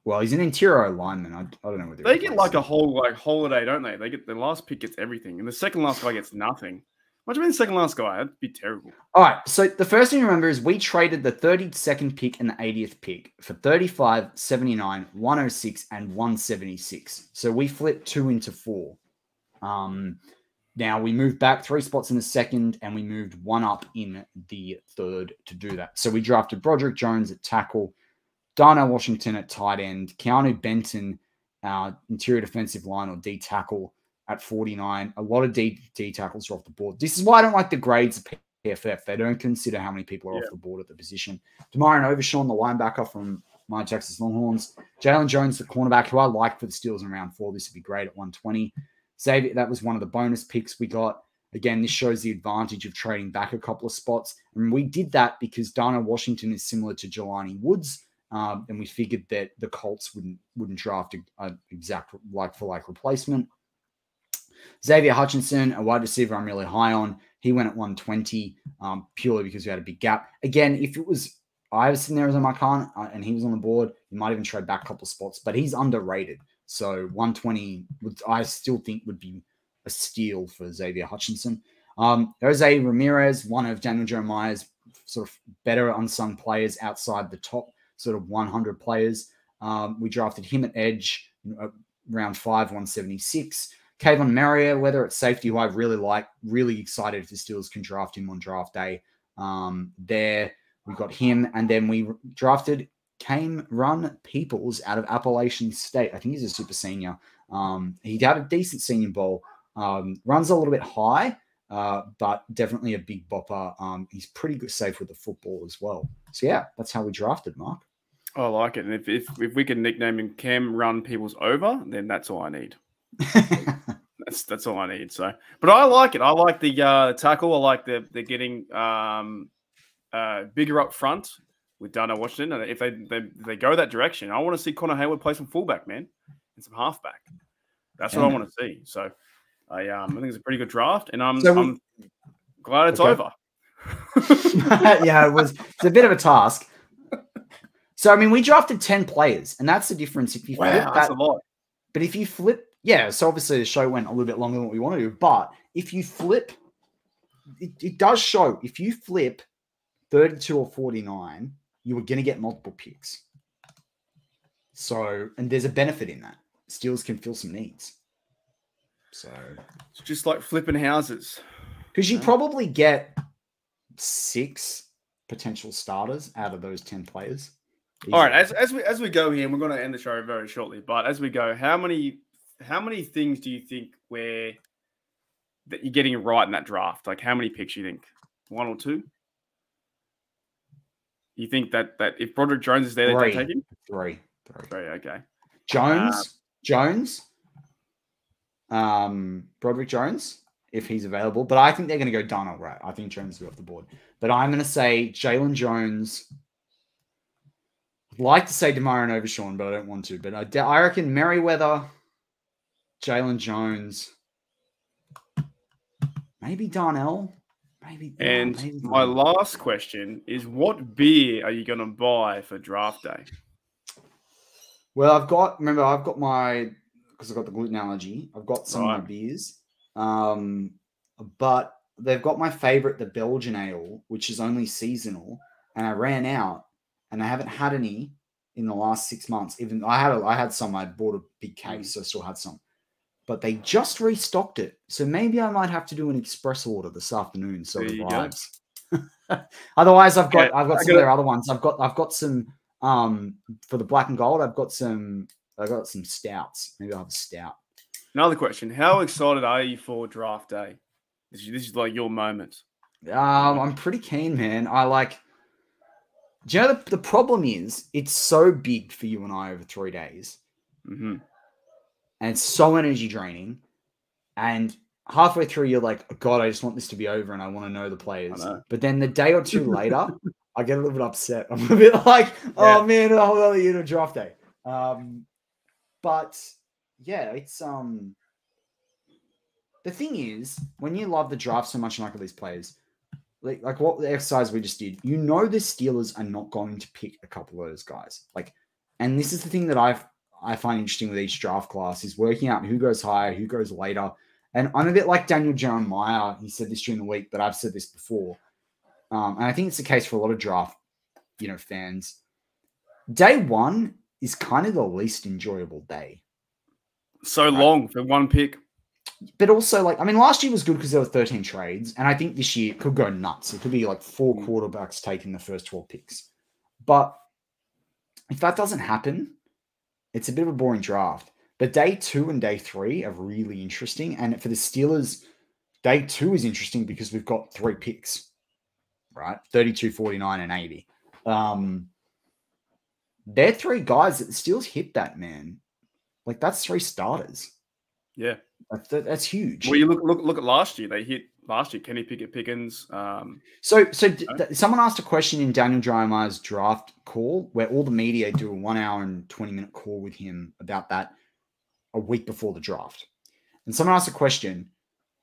Well, he's an interior lineman. I don't know whether they get like a whole holiday, don't they? They get the last pick gets everything, and the second last guy gets nothing. What do you mean, second last guy? That'd be terrible. All right. So the first thing to remember is we traded the 32nd pick and the 80th pick for 35, 79, 106, and 176. So we flipped 2 into 4. Now we moved back 3 spots in the second, and we moved 1 up in the third to do that. So we drafted Broderick Jones at tackle, Darnell Washington at tight end, Keanu Benton, interior defensive line or D tackle at 49. A lot of D tackles are off the board. This is why I don't like the grades of PFF. They don't consider how many people are off the board at the position. Demarion Overshawn, the linebacker from my Texas Longhorns. Jalen Jones, the cornerback, who I like for the Steelers in round 4. This would be great at 120. Xavier, that was one of the bonus picks we got. Again, this shows the advantage of trading back a couple of spots. And we did that because Darnell Washington is similar to Jelani Woods. And we figured that the Colts wouldn't draft an exact like-for-like replacement. Xavier Hutchinson, a wide receiver I'm really high on. He went at 120 purely because we had a big gap. Again, if it was I was sitting there as a Markan and he was on the board, you might even trade back a couple of spots, but he's underrated. So 120, I still think would be a steal for Xavier Hutchinson. Jose Ramirez, one of Daniel Jeremiah's sort of better unsung players outside the top sort of 100 players. We drafted him at edge, round 5, 176. Kayvon Merriweather at safety, who I really like. Really excited if the Steelers can draft him on draft day. There, we got him. And then we drafted Cameron Peoples out of Appalachian State. I think he's a super senior. He had a decent senior bowl. Runs a little bit high, but definitely a big bopper. He's pretty good safe with the football as well. So, yeah, that's how we drafted, Mark. I like it. And if we can nickname him Cam Run Peoples Over, then that's all I need. That's all I need. So, but I like it. I like the tackle. I like they're getting bigger up front with Darnell Washington. And if they go that direction, I want to see Connor Hayward play some fullback, man, and some halfback. That's what I want to see. So, I think it's a pretty good draft, and I'm glad it's over. Yeah, it's a bit of a task. So, I mean, we drafted 10 players, and that's the difference. If you flip that's a lot. But if you flip, so obviously the show went a little bit longer than what we want to do. But if you flip it does show if you flip 32 or 49, you are going to get multiple picks. So, and there's a benefit in that. Steelers can fill some needs. So it's just like flipping houses. Because you probably get 6 potential starters out of those 10 players. Easily. All right, as we go here, and we're going to end the show very shortly. But as we go, how many things do you think that you're getting right in that draft? Like, how many picks do you think? 1 or 2? You think that if Broderick Jones is there, they take him? 3. Okay. Jones. Broderick Jones, if he's available. But I think they're going to go Darnell, right? I think Jones will be off the board. But I'm going to say Jalen Jones. I'd like to say Demarin over Sean, but I don't want to. But I reckon Merriweather, Jalen Jones, maybe Darnell. Maybe my last question is, what beer are you going to buy for draft day? Well, I've got my, because I've got the gluten allergy, I've got some of my beers. But they've got my favorite, the Belgian ale, which is only seasonal. And I ran out and I haven't had any in the last 6 months. Even I had some, I bought a big case, so I still had some. But they just restocked it. So maybe I might have to do an express order this afternoon so it arrives. Otherwise, I've got some of their other ones. I've got some for the black and gold, I've got some stouts. Maybe I'll have a stout. Another question. How excited are you for draft day? This is like your moment. I'm pretty keen, man. Do you know the problem is it's so big for you and I over 3 days. Mm-hmm. And it's so energy draining. And halfway through, you're like, oh, God, I just want this to be over and I want to know the players. But then the day or two later, I get a little bit upset. I'm a bit like, oh, man, a whole other year to draft day. But, yeah, it's... The thing is, when you love the draft so much and like all these players, like what the exercise we just did, you know the Steelers are not going to pick a couple of those guys. And this is the thing that I find interesting with each draft class is working out who goes higher, who goes later. And I'm a bit like Daniel Jeremiah. He said this during the week, but I've said this before. And I think it's the case for a lot of draft, fans. Day 1 is kind of the least enjoyable day. So long for one pick. But also, last year was good because there were 13 trades. And I think this year it could go nuts. It could be like 4 quarterbacks taking the first 12 picks. But if that doesn't happen, it's a bit of a boring draft. But day 2 and day 3 are really interesting. And for the Steelers, day 2 is interesting because we've got 3 picks, right? 32, 49, and 80. They're 3 guys that the Steelers hit that, man. That's 3 starters. Yeah. That's huge. Well, you look at last year. They hit last year Kenny Pickett-Pickens. Someone asked a question in Daniel Jeremiah's draft call where all the media do a 1 hour and 20-minute call with him about that a week before the draft. And someone asked a question,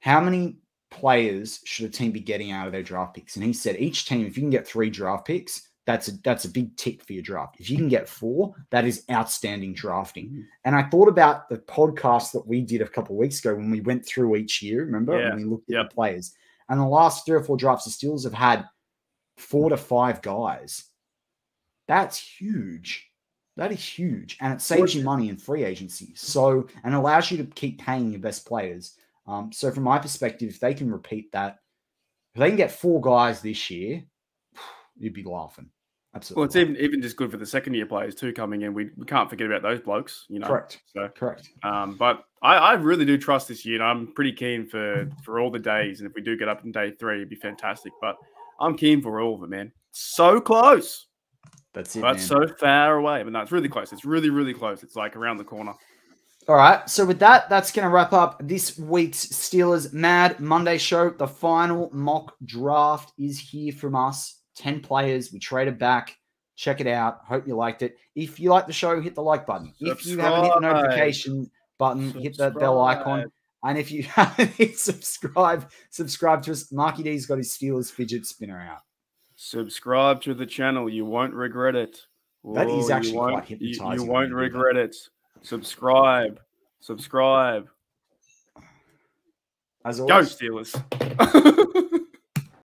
how many players should a team be getting out of their draft picks? And he said each team, if you can get 3 draft picks, that's a big tick for your draft. If you can get 4, that is outstanding drafting. Mm-hmm. And I thought about the podcast that we did a couple of weeks ago when we went through each year, remember? Yeah. When we looked at the players. And the last 3 or 4 drafts, the Steelers have had 4 to 5 guys. That's huge. That is huge. And it saves you money in free agency. And allows you to keep paying your best players. So from my perspective, if they can repeat that, if they can get 4 guys this year, you'd be laughing. Absolutely. Well, it's even just good for the second-year players too coming in. We can't forget about those blokes, Correct. So, correct. But I really do trust this year, and I'm pretty keen for all the days. And if we do get up in day 3, it'd be fantastic. But I'm keen for all of it, man. So close. That's it, but so far away. But no, it's really close. It's really, really close. It's like around the corner. All right. So with that, that's going to wrap up this week's Steelers Mad Monday show. The final mock draft is here from us. 10 players. We traded back. Check it out. Hope you liked it. If you like the show, hit the like button. If you haven't hit the notification button, hit that bell icon. And if you haven't hit subscribe to us. Marky D's got his Steelers fidget spinner out. Subscribe to the channel. You won't regret it. That is actually quite hypnotizing. You won't regret it. Subscribe. As always. Go Steelers.